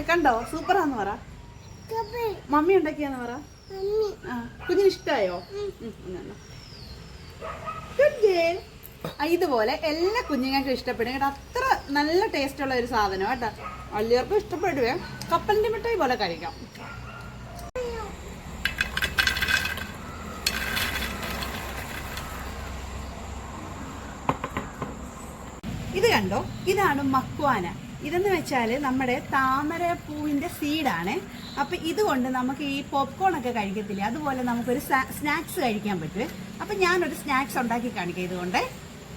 കണ്ടോ സൂപ്പറാന്ന് പറ. മമ്മി ഉണ്ടാക്കിയാന്ന് പറ. കുഞ്ഞിന് ഇഷ്ടായോ? ഇതുപോലെ എല്ലാ കുഞ്ഞുങ്ങൾക്കും ഇഷ്ടപ്പെടും കേട്ടോ. അത്ര നല്ല ടേസ്റ്റ് ഉള്ള ഒരു സാധനം കേട്ടോ. വലിയവർക്കും ഇഷ്ടപ്പെടുവേ. കപ്പലിന്റെ മിഠായി പോലെ കഴിക്കാം. ഇത് കണ്ടോ, ഇതാണ് മക്വാന. ഇതെന്ന് വെച്ചാൽ നമ്മുടെ താമര പൂവിന്റെ സീഡാണ്. അപ്പൊ ഇതുകൊണ്ട് നമുക്ക് ഈ പോപ്കോൺ ഒക്കെ കഴിക്കത്തില്ലേ, അതുപോലെ നമുക്കൊരു സ്നാക്സ് കഴിക്കാൻ പറ്റും. അപ്പൊ ഞാനൊരു സ്നാക്സ് ഉണ്ടാക്കി കാണിക്കാം. ഇതുകൊണ്ട്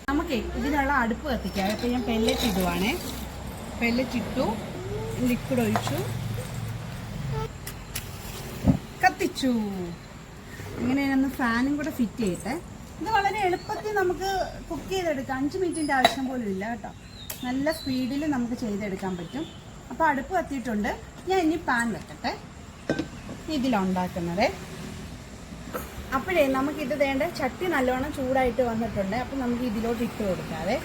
നമുക്ക് ഇതിനുള്ള അടുപ്പ് കത്തിക്കാം. അപ്പൊ ഞാൻ പെല്ലറ്റ് ഇടുവാണ്. പെല്ലറ്റ് ഇട്ടു, ലിക്വിഡ് ഒഴിച്ചു, കത്തിച്ചു. ഇങ്ങനെ ഒന്ന് ഫാനും കൂടെ ഫിറ്റ് ചെയ്യട്ടെ. ഇത് വളരെ എളുപ്പത്തിൽ നമുക്ക് കുക്ക് ചെയ്തെടുക്കാം. 5 മിനിറ്റിൻ്റെ ആവശ്യം പോലും ഇല്ല കേട്ടോ. നല്ല സ്പീഡിൽ നമുക്ക് ചെയ്തെടുക്കാൻ പറ്റും. അപ്പോൾ അടുപ്പ് കത്തിയിട്ടുണ്ട്. ഞാൻ ഇനി പാൻ വെക്കട്ടെ. ഇതിലുണ്ടാക്കുന്നത് അപ്പോഴേ നമുക്കിത് വേണ്ട. ചട്ടി നല്ലോണം ചൂടായിട്ട് വന്നിട്ടുണ്ട്. അപ്പം നമുക്ക് ഇതിലോട്ട് ഇട്ട് കൊടുക്കാതെ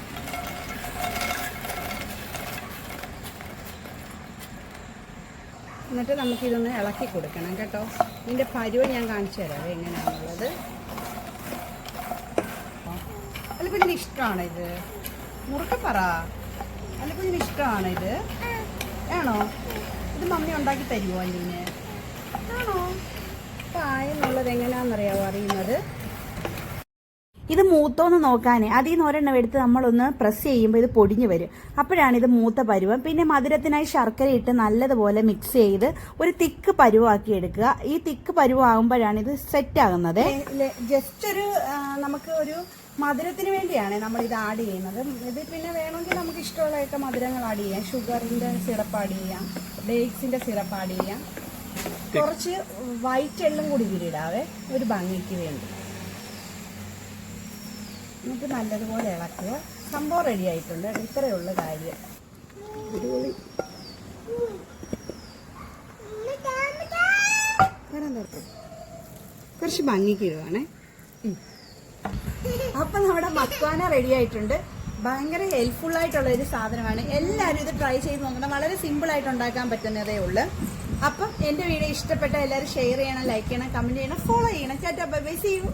എന്നിട്ട് നമുക്കിതൊന്ന് ഇളക്കി കൊടുക്കണം കേട്ടോ. ഇതിൻ്റെ പരുവം ഞാൻ കാണിച്ചു തരാം എങ്ങനെയാണുള്ളത്. അല്ലക്കുഞ്ഞിന് ഇഷ്ടമാണോ ഇത്? മുറുക്കെ പറ. അല്ലക്കുഞ്ഞിന് ഇഷ്ടമാണോ ഇത്? ആണോ? ഇത് മമ്മി ഉണ്ടാക്കി തരുമോ അല്ലീന്? ആണോ? പായെന്നുള്ളത് എങ്ങനെയാണെന്നറിയാമോ അറിയുന്നത്? ഇത് മൂത്തോന്ന് നോക്കാനേ അതിൽ നിന്ന് ഒരെണ്ണം എടുത്ത് നമ്മളൊന്ന് പ്രസ് ചെയ്യുമ്പോൾ ഇത് പൊടിഞ്ഞു വരും. അപ്പോഴാണ് ഇത് മൂത്ത പരുവം. പിന്നെ മധുരത്തിനായി ശർക്കര ഇട്ട് നല്ലതുപോലെ മിക്സ് ചെയ്ത് ഒരു തിക്ക് പരുവാക്കി എടുക്കുക. ഈ തിക്ക് പരുവാകുമ്പോഴാണ് ഇത് സെറ്റ് ആകുന്നത്. ജസ്റ്റ് ഒരു നമുക്ക് ഒരു മധുരത്തിന് വേണ്ടിയാണ് നമ്മൾ ഇത് ആഡ് ചെയ്യുന്നത്. ഇത് പിന്നെ വേണമെങ്കിൽ നമുക്ക് ഇഷ്ടമുള്ളതൊക്കെ മധുരങ്ങൾ ആഡ് ചെയ്യാം. ഷുഗറിന്റെ സിറപ്പ് ആഡ് ചെയ്യാം, ഡേറ്റ്സിന്റെ സിറപ്പ് ആഡ് ചെയ്യാം. കുറച്ച് വൈറ്റ് എള്ളും കൂടി ഇതിലിടാവേ, ഒരു ഭംഗിക്ക് വേണ്ടി. എന്നിട്ട് നല്ലതുപോലെ ഇളക്കുക. സംഭവം റെഡി ആയിട്ടുണ്ട്. ഇത്രയേ ഉള്ളൂ കാര്യം. അടിപൊളി. കുറച്ച് ഭംഗിക്ക് ഇടുവാണേ. അപ്പം നമ്മുടെ മക്വാന റെഡി ആയിട്ടുണ്ട്. ഭയങ്കര ഹെൽപ്ഫുൾ ആയിട്ടുള്ള ഒരു സാധനമാണ്. എല്ലാവരും ഇത് ട്രൈ ചെയ്ത് നോക്കണം. വളരെ സിമ്പിൾ ആയിട്ട് ഉണ്ടാക്കാൻ പറ്റുന്നതേ ഉള്ളൂ. അപ്പം എൻ്റെ വീഡിയോ ഇഷ്ടപ്പെട്ട എല്ലാവരും ഷെയർ ചെയ്യണം, ലൈക്ക് ചെയ്യണം, കമൻറ്റ് ചെയ്യണം, ഫോളോ ചെയ്യണം. Tata bye bye, see U.